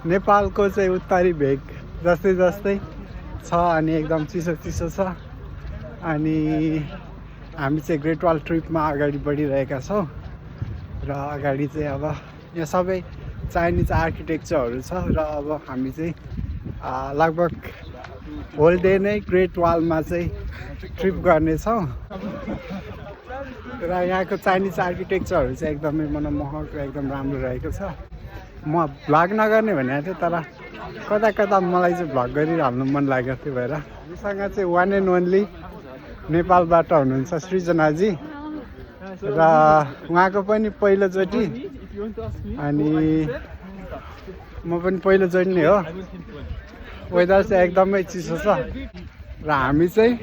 नेपालको चाहिँ उत्तरी भेग जस्तै छ अनि एकदम चिसो छ अनि हामी चाहिँ ग्रेट वाल ट्रिपमा अगाडि बढिरहेका छौँ र अगाडि चाहिँ अब यहाँ सबै चाइनिज आर्किटेक्चरहरू छ र अब हामी चाहिँ लगभग होल डे नै ग्रेट वालमा चाहिँ ट्रिप गर्नेछौँ र यहाँको चाइनिज आर्किटेक्चरहरू चाहिँ एकदमै मनमोहक र एकदम राम्रो रहेको छ। म भ्लग नगर्ने भनेको थिएँ तर कता मलाई चाहिँ भ्लग गरिहाल्नु मन लाग्यो, त्यो भएर हामीसँग चाहिँ वान एन्ड ओन्ली नेपालबाट हुनुहुन्छ सृजनाजी र उहाँको पनि पहिलोचोटि अनि म पनि पहिलोचोटि नै हो। वेदर चाहिँ एकदमै चिसो छ र हामी चाहिँ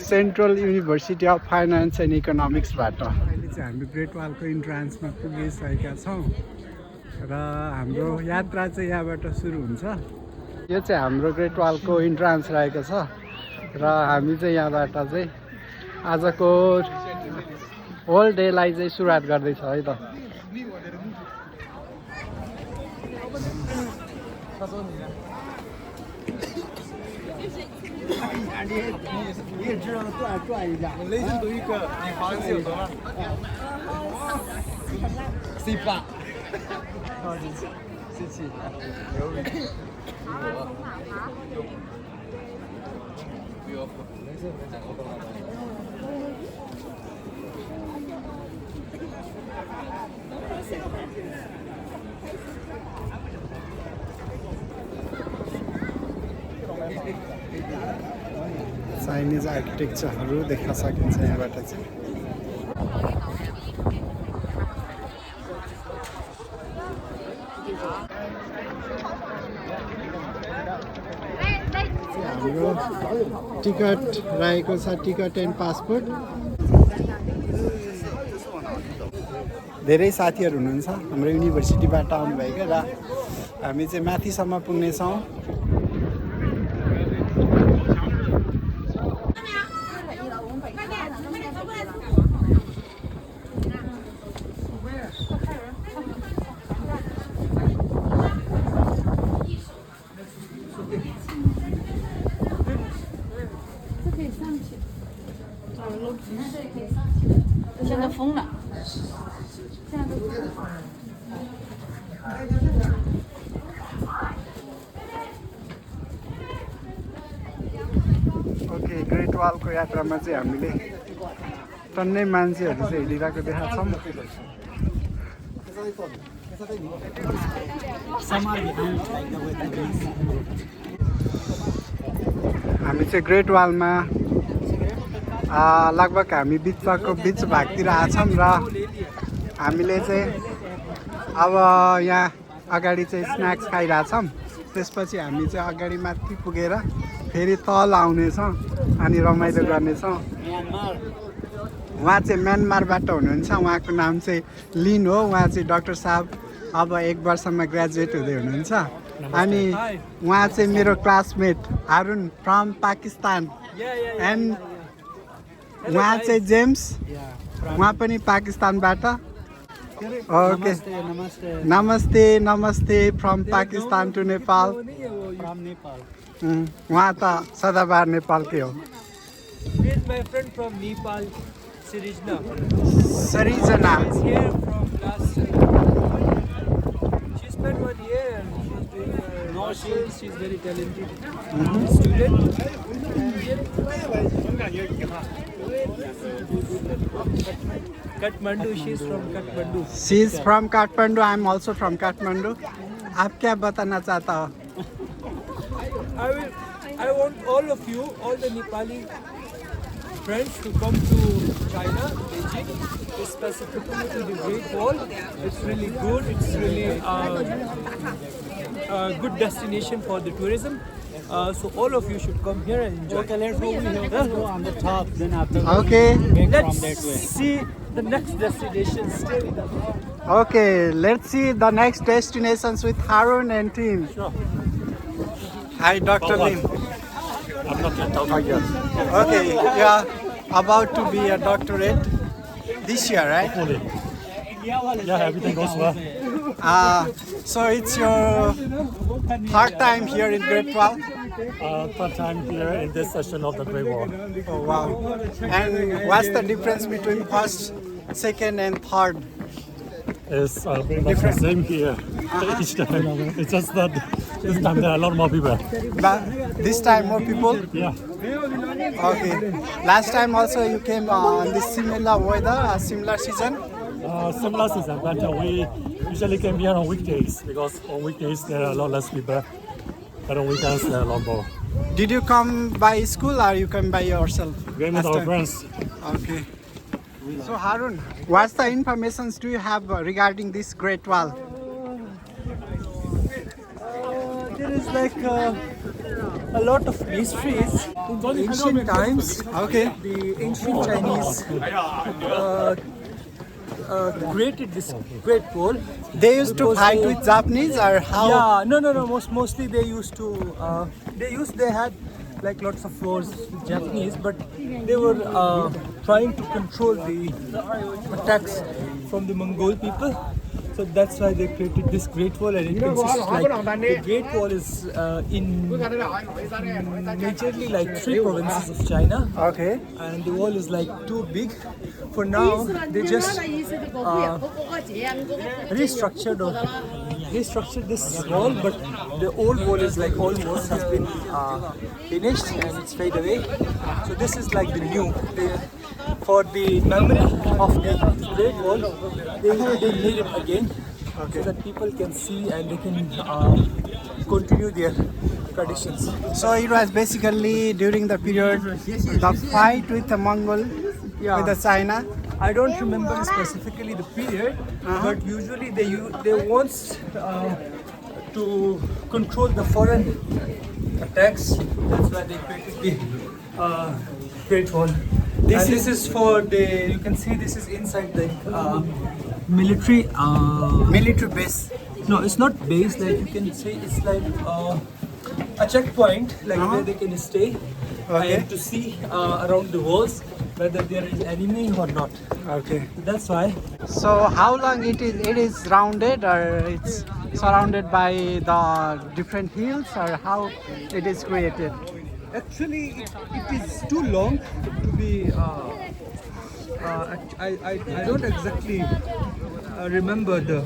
central university of finance and इकोनोमिक्सबाट अहिले चाहिँ हामी ग्रेट वालको इन्ट्रान्समा पुगिसकेका छौँ र हाम्रो यात्रा चाहिँ यहाँबाट सुरु हुन्छ। यो चाहिँ हाम्रो ग्रेट वालको इन्ट्रान्स रहेको छ र हामी चाहिँ यहाँबाट चाहिँ आजको होल डेलाई चाहिँ सुरुवात गर्दैछ है त। चाइनिज आर्किटेक्चरहरू देख्न सकिन्छ यहाँबाट चाहिँ। हाम्रो टिकट रहेको छ, टिकट एन्ड पासपोर्ट। धेरै साथीहरू हुनुहुन्छ हाम्रो युनिभर्सिटीबाट आउनुभएको र हामी चाहिँ माथिसम्म पुग्नेछौँ। ओके, ग्रेट वालको यात्रामा चाहिँ हामीले टन्नै मान्छेहरू चाहिँ हिँडिरहेको देखाएको छौँ। हामी चाहिँ ग्रेट वालमा लगभग हामी बिच भागतिर आछौँ र हामीले चाहिँ अब यहाँ अगाडि चाहिँ स्न्याक्स खाइरहेछौँ। त्यसपछि हामी चाहिँ अगाडि माथि पुगेर फेरि तल आउनेछौँ अनि रमाइलो गर्नेछौँ। उहाँ चाहिँ म्यानमारबाट हुनुहुन्छ, उहाँको नाम चाहिँ लिन हो। उहाँ चाहिँ डाक्टर साहब अब 1 वर्षमा ग्रेजुएट हुँदै हुनुहुन्छ। अनि उहाँ चाहिँ मेरो classmate Harun from Pakistan end उहाँ चाहिँ जेम्स, उहाँ पनि पाकिस्तानबाट। ओके, नमस्ते फ्रम पाकिस्तान टु नेपाल। उहाँ त सदाबहार नेपालकै हो। My friend from Nepal, Srijna. Srijana. Here from last. She spent 1 year and she's doing masters. She's very talented student. Kathmandu. She's from Kathmandu. She is from Kathmandu. I am also from Kathmandu. आप क्या बताना चाहता हो? I want all of you, all the Nepali friends to come to China, Beijing, specifically to the Great Wall. It's really good. It's really a good destination for the tourism. So all of you should come here and enjoy. Okay, let's go on the top. Then after Okay. Let's see the next destination. Stay with us. Okay, let's see the next destinations with Harun and team. Sure. Hi, Dr. Lim. I'm not going to talk Okay, you are about to be a doctorate this year, right? Hopefully. Yeah, everything goes well. So it's your third time here in Great Wall? Third time here in this session of the Great Wall. Oh wow. And what's the difference between first, second and third? It's pretty much the same here each time. It's just that this time there are a lot more people. But this time more people? Yeah. Okay. Last time also you came on this similar weather, similar season? Similar season, but we usually came here on weekdays because on weekdays there are a lot less people, but on weekends there are a lot more. Did you come by school or you come by yourself? We're with last our time? friends. Okay. So Harun, what's the information do you have regarding this Great Wall? There is like a lot of mysteries. In ancient times, Okay. the ancient Chinese created this Great Wall. They used to Because fight they- with Japanese or how? Yeah, no. Mostly they used to. They had like lots of wars with Japanese, but they were trying to control the attacks from the Mongol people. So that's why they created this Great Wall, and it consists the Great Wall is in majorly like 3 provinces of China, Okay. and the wall is like too big. For now, they just restructured this wall, but the old wall is like almost has been finished and it's fade away. So this is like the new. For the memory of the Great Wall, they made it again, so that people can see and they can continue their traditions. So it was basically during the period the fight with the Mongol, with the China. I don't remember specifically the period, but usually they want to control the foreign attacks. That's why they created the Great Wall. This is for the. You can see this is inside the military. Military base. No, it's not base. Like you can say, it's like a checkpoint, like where they can stay and to see around the walls whether there is enemy or not. Okay. That's why. So how long it is? It is rounded or it's surrounded by the different hills or how it is created? Actually, it is too long to be. I don't exactly remember the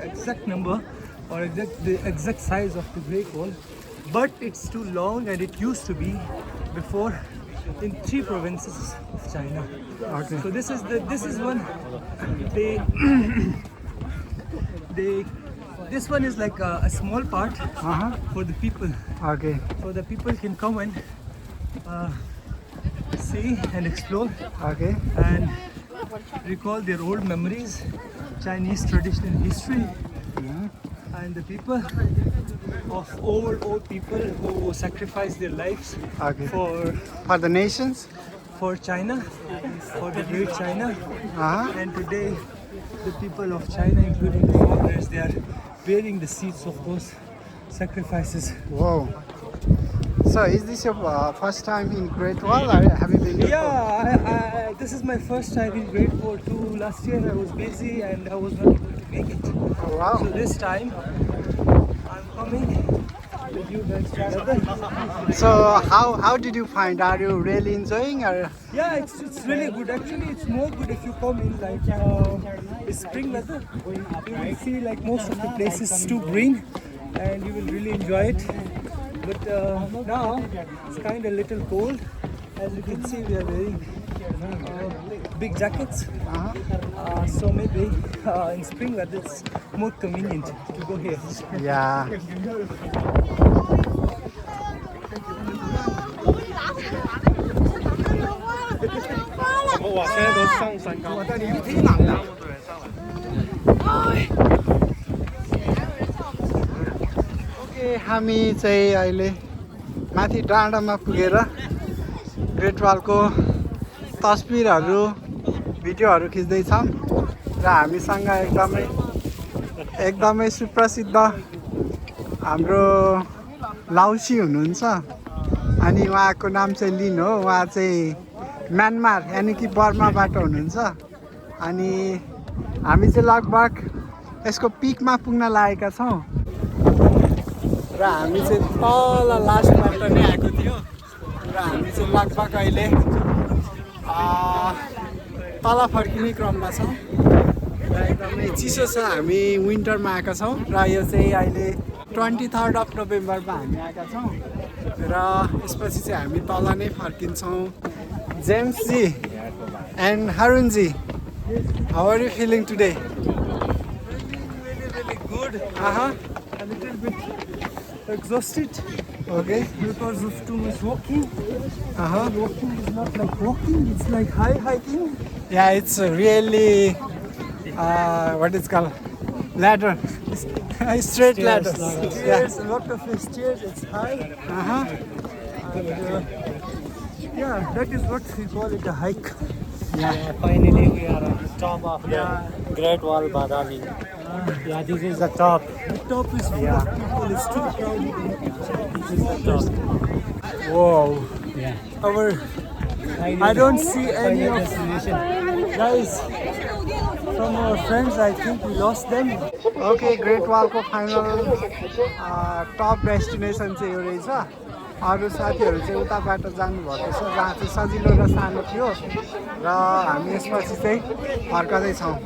exact number or the exact size of the Great Wall, but it's too long and it used to be before in 3 provinces of China. Okay. So this is one. This one is like a small part for the people. Okay. So the people can come and see and explore Okay. and recall their old memories, Chinese traditional history, and the people of old people who sacrificed their lives Okay. for For the nations. China, for the great China. Uh-huh. And today, the people of China, including the foreigners, they are bearing the seeds of those sacrifices. Whoa. So is this your first time in Great Wall or have you been here? Yeah, this is my first time in Great Wall too. Last year I was busy and I was not able to make it. Oh, wow. So this time I'm coming with you guys together. So how did you find? Are you really enjoying or? Yeah, it's really good. Actually, it's more good if you come in like it's spring weather. You will see like most of the places too green, and you will really enjoy it. But now it's kind of little cold. As you can see, we are wearing big jackets. So maybe in spring weather it's more convenient to go here. Yeah. Okay हामी चाहिँ अहिले माथि डाँडामा पुगेर great वालको तस्बिरहरू भिडियोहरू खिच्दैछौँ र हामीसँग एकदमै सुप्रसिद्ध हाम्रो लाउसी हुनुहुन्छ अनि उहाँको नाम चाहिँ लिन हो। उहाँ चाहिँ म्यानमार यानि कि बर्माबाट हुनुहुन्छ अनि हामी चाहिँ लगभग यसको पिकमा पुग्न लागेका छौँ र हामी चाहिँ तल लास्टबाट नै आएको थियो र हामी चाहिँ लगभग अहिले तल फर्किने क्रममा छौँ र एकदमै चिसो छ। हामी विन्टरमा आएका छौँ र यो चाहिँ अहिले 23 अफ नोभेम्बरमा हामी आएका छौँ र यसपछि चाहिँ हामी तल नै फर्किन्छौँ। James ji and Harun ji, how are you feeling today? Really good. A little bit exhausted Okay. because of too much walking. Walking is not like walking, it's like hiking. Yeah, it's really what is called ladder, straight ladder. Stairs, a lot of stairs, it's high. And, yeah, that is what we call it, a hike. Finally, we are on the top of the Great Wall Badali. Yeah, this is the top. The top is full of people, it's too crowded. This is the top. Whoa. Yeah. I don't see any of destination. guys from our friends. I think we lost them. Okay, great वालको final top destination चाहिँ यो रहेछ। अरू साथीहरू चाहिँ उताबाट जानुभएको छ जहाँ चाहिँ सजिलो र सानो थियो र हामी यसपछि चाहिँ फर्कँदैछौँ।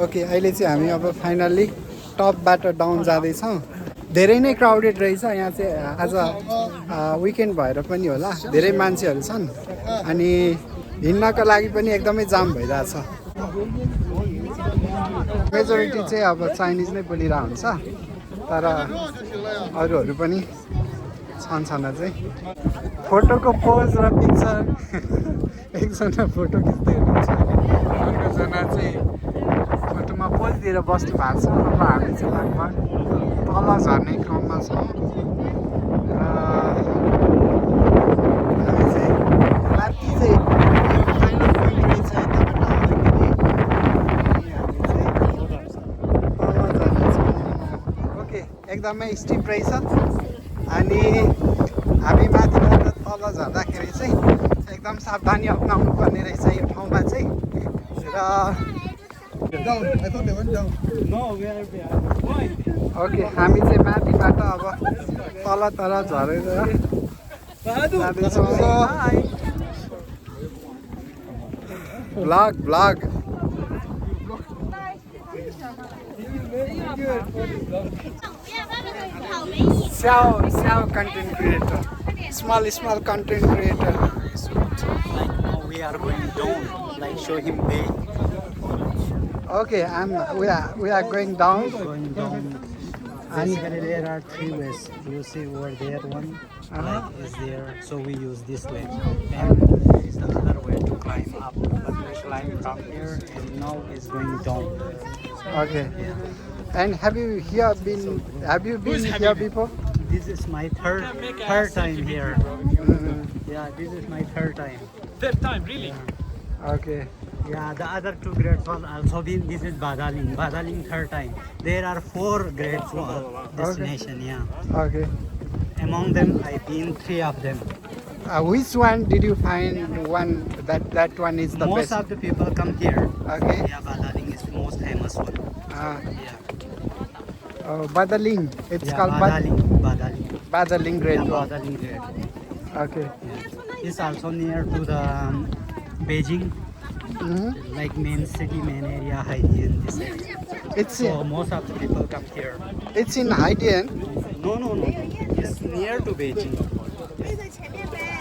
ओके, अहिले चाहिँ हामी अब फाइनल्ली टपबाट डाउन जाँदैछौँ। धेरै नै क्राउडेड रहेछ यहाँ चाहिँ। आज विकेन्ड भएर पनि होला, धेरै मान्छेहरू छन् अनि हिँड्नको लागि पनि एकदमै जाम भइरहेछ। मेजोरिटी चाहिँ अब चाइनिज नै बोलिरहेको हुन्छ, तर अरूहरू पनि छन् चाहिँ। फोटोको पोज र पिक्चर एकजना फोटो खिच्दै हुनुहुन्छ, अर्कोजना चाहिँ फोटोमा पोज दिएर बस्नु भएको छ। अब हामी चाहिँ लगभग तल झर्ने क्रममा छौँ र हामी चाहिँ माथि चाहिँ फाइनल पोइन्ट रहेछ यताबाट आउँदाखेरि हामी चाहिँ तल झर्नेछौँ। ओके, एकदमै स्टिप रहेछ अनि हामी माथिबाट तल झर्दाखेरि चाहिँ एकदम सावधानी अप्नाउनु पर्ने रहेछ यो ठाउँमा चाहिँ। र ओके, हामी चाहिँ माथिबाट अब तल झरेर जाँदैछौँ। ब्लग स्याउ content creator, small content creator. Like now we are going down. Like show him way. Okay, we are going down. Going down. Basically, there are three ways. You see over there one like is there, so we use this way. And there is the other way to climb up. But we climb from here, and now is going down. Okay. And have you been here before? This is my third time here. Yeah, this is my third time. Third time, really? Okay. Yeah, the other two grades was also been. This is Badaling. Badaling third time. There are 4 grades destination. Yeah. Okay. Among them, I've been 3 of them. Which one did you find that one is the Most best? of the people come here. Okay. Yeah, Badaling is the most famous one. Yeah. Badaling. It's Yeah, called Badaling. Badaling Great Yeah, Wall. Badaling grade. Okay. Yeah. It's also near to the Beijing, like main city, main area, Haidian, this area. So most of the people come here. It's in Haidian. No. It's near to Beijing.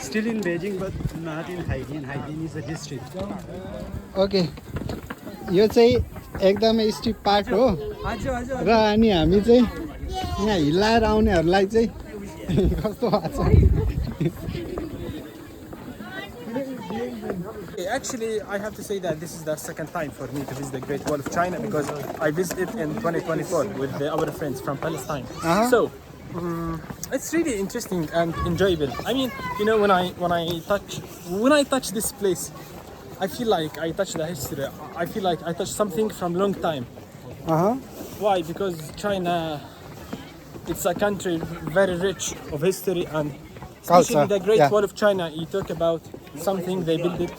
Still in Beijing, but not in Haidian. Haidian is a district. Okay, यो चाहिँ एकदमै स्टिप part हो र अनि हामी चाहिँ यहाँ हिलाएर आउनेहरूलाई चाहिँ कस्तो भएको छ। Actually, I have to say that this is the second time for me to visit the Great Wall of China because I visited in 2024 with our friends from Palestine. So it's really interesting and enjoyable. I mean, you know, when I touch this place, I feel like I touch the history. I feel like I touch something from long time. Why? Because China it's a country very rich of history and Culture, especially the Great yeah. Wall of China. You talk about something they built it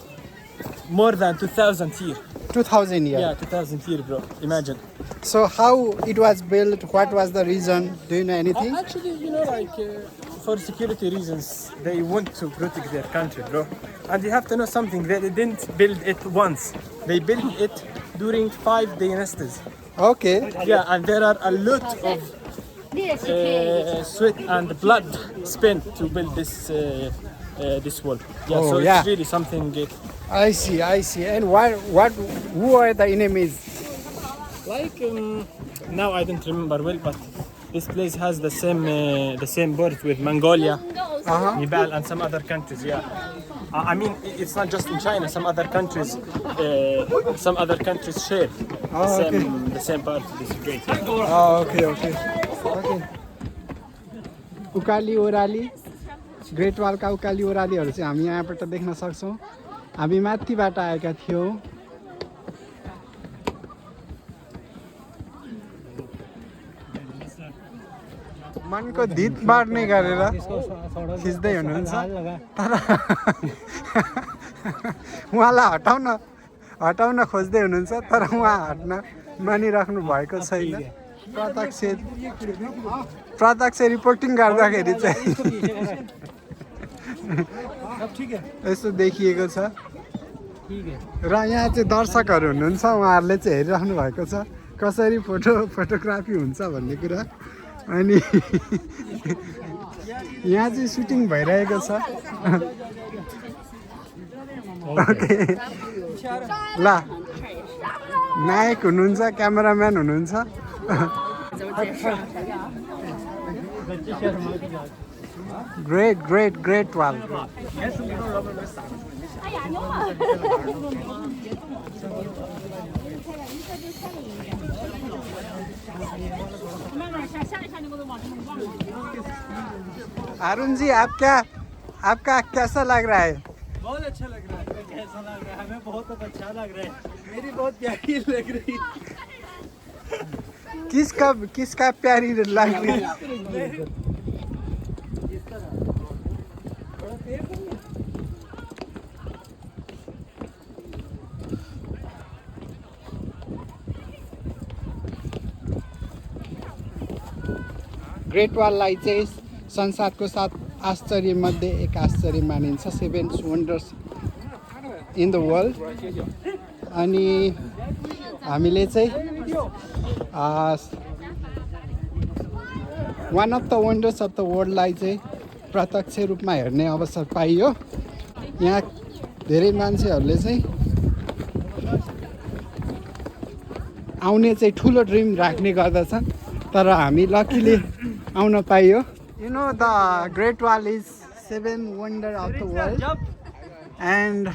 more than 2,000 years. 2000 years. Yeah, 2,000 years, bro. Imagine. So how it was built? What was the reason? Do you know anything? Actually, you know, like for security reasons, they want to protect their country, bro. And you have to know something. They didn't build it once. They built it during 5 dynasties. Okay. Yeah, and there are a lot of sweat and blood spent to build this wall. Yeah, Oh, so yeah. it's really something. I see. And who are the enemies? Like now I don't remember well, but this place has the same border with Mongolia, Nepal, and some other countries. Yeah, I mean it's not just in China. Some other countries share the same part of this great. Okay. उकाली ओह्राली great वालका उकाली ओह्रालीहरू चाहिँ हामी यहाँबाट देख्न सक्छौँ हामी माथिबाट आएका थियौँ मनको धित बाड्ने गरेर खिच्दै हुनुहुन्छ तर उहाँलाई हटाउन खोज्दै हुनुहुन्छ तर उहाँ हट्न मानिराख्नु भएको छैन प्रत्यक्ष रिपोर्टिङ गर्दाखेरि चाहिँ यस्तो देखिएको छ र यहाँ चाहिँ दर्शकहरू हुनुहुन्छ उहाँहरूले चाहिँ हेरिराख्नु भएको छ कसरी फोटोग्राफी हुन्छ भन्ने कुरा अनि यहाँ चाहिँ सुटिङ भइरहेको छ ओके ल नायक हुनुहुन्छ क्यामेराम्यान हुनुहुन्छ Great wall. अरुण जी आपका कैसा लग रहा है? बहुत अच्छा लग रहा है। कैसा लग रहा है? हमें बहुत अच्छा लग रहा है। मेरी बहुत प्यारी लग रही है। किसका प्यारी लग रही है? ग्रेट वाललाई चाहिँ संसारको 7 आश्चर्य मध्ये एक आश्चर्य मानिन्छ 7 वन्डर्स इन द वर्ल्ड अनि हामीले चाहिँ one of the wonders of the वर्ल्डलाई चाहिँ प्रत्यक्ष रूपमा हेर्ने अवसर पाइयो यहाँ धेरै मान्छेहरूले चाहिँ आउने चाहिँ ठुलो ड्रिम राख्ने गर्दछन् तर हामी लकीली आउन पाइयो You know the Great Wall is 7 wonder of the world and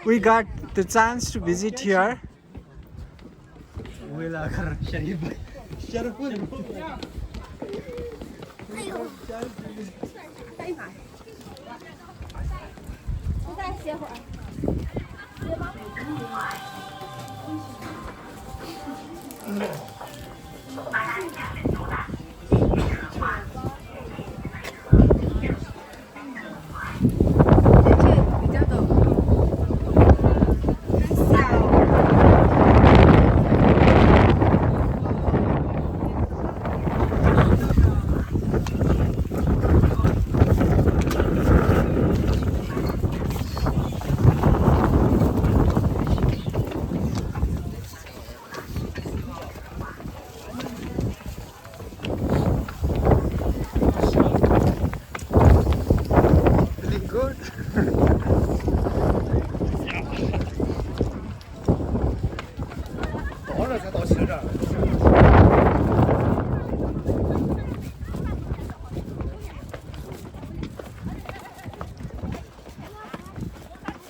we got the chance to visit here.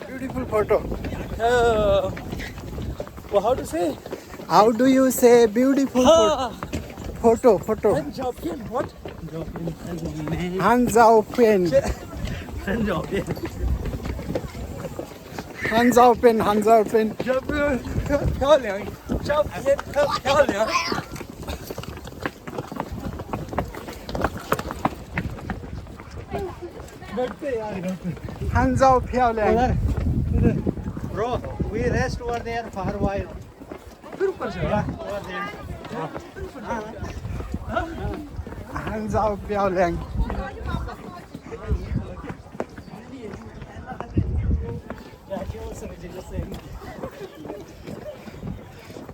Beautiful photo. Well, how to say? How do you say beautiful photo? Photo. What? Han Zhao Pen. Han Zhao Pen. 漂亮，照片很漂亮。汉照漂亮。 Bro, we rest over there for a while. Yeah, over there. 汉照漂亮。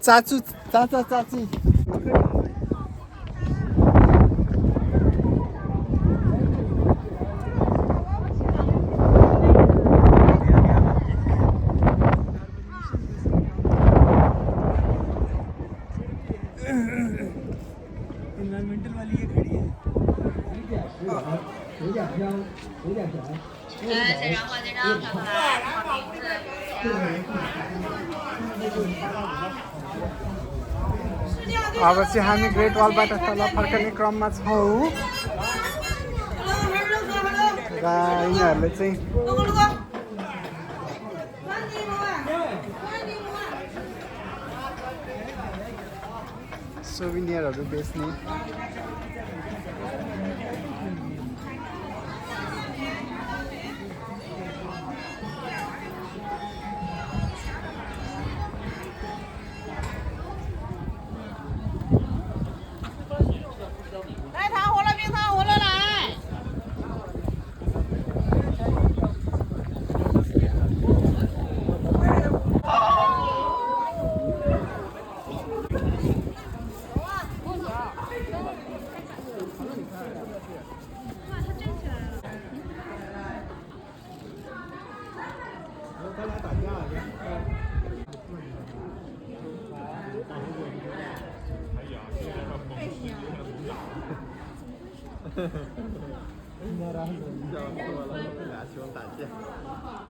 扎住，扎住，扎住。एनवायरमेंटल वाली ये खड़ी है अब चाहिँ हामी great वालबाट तल फर्कने क्रममा छौँ र यिनीहरूले चाहिँ सोभिनियरहरू बेच्ने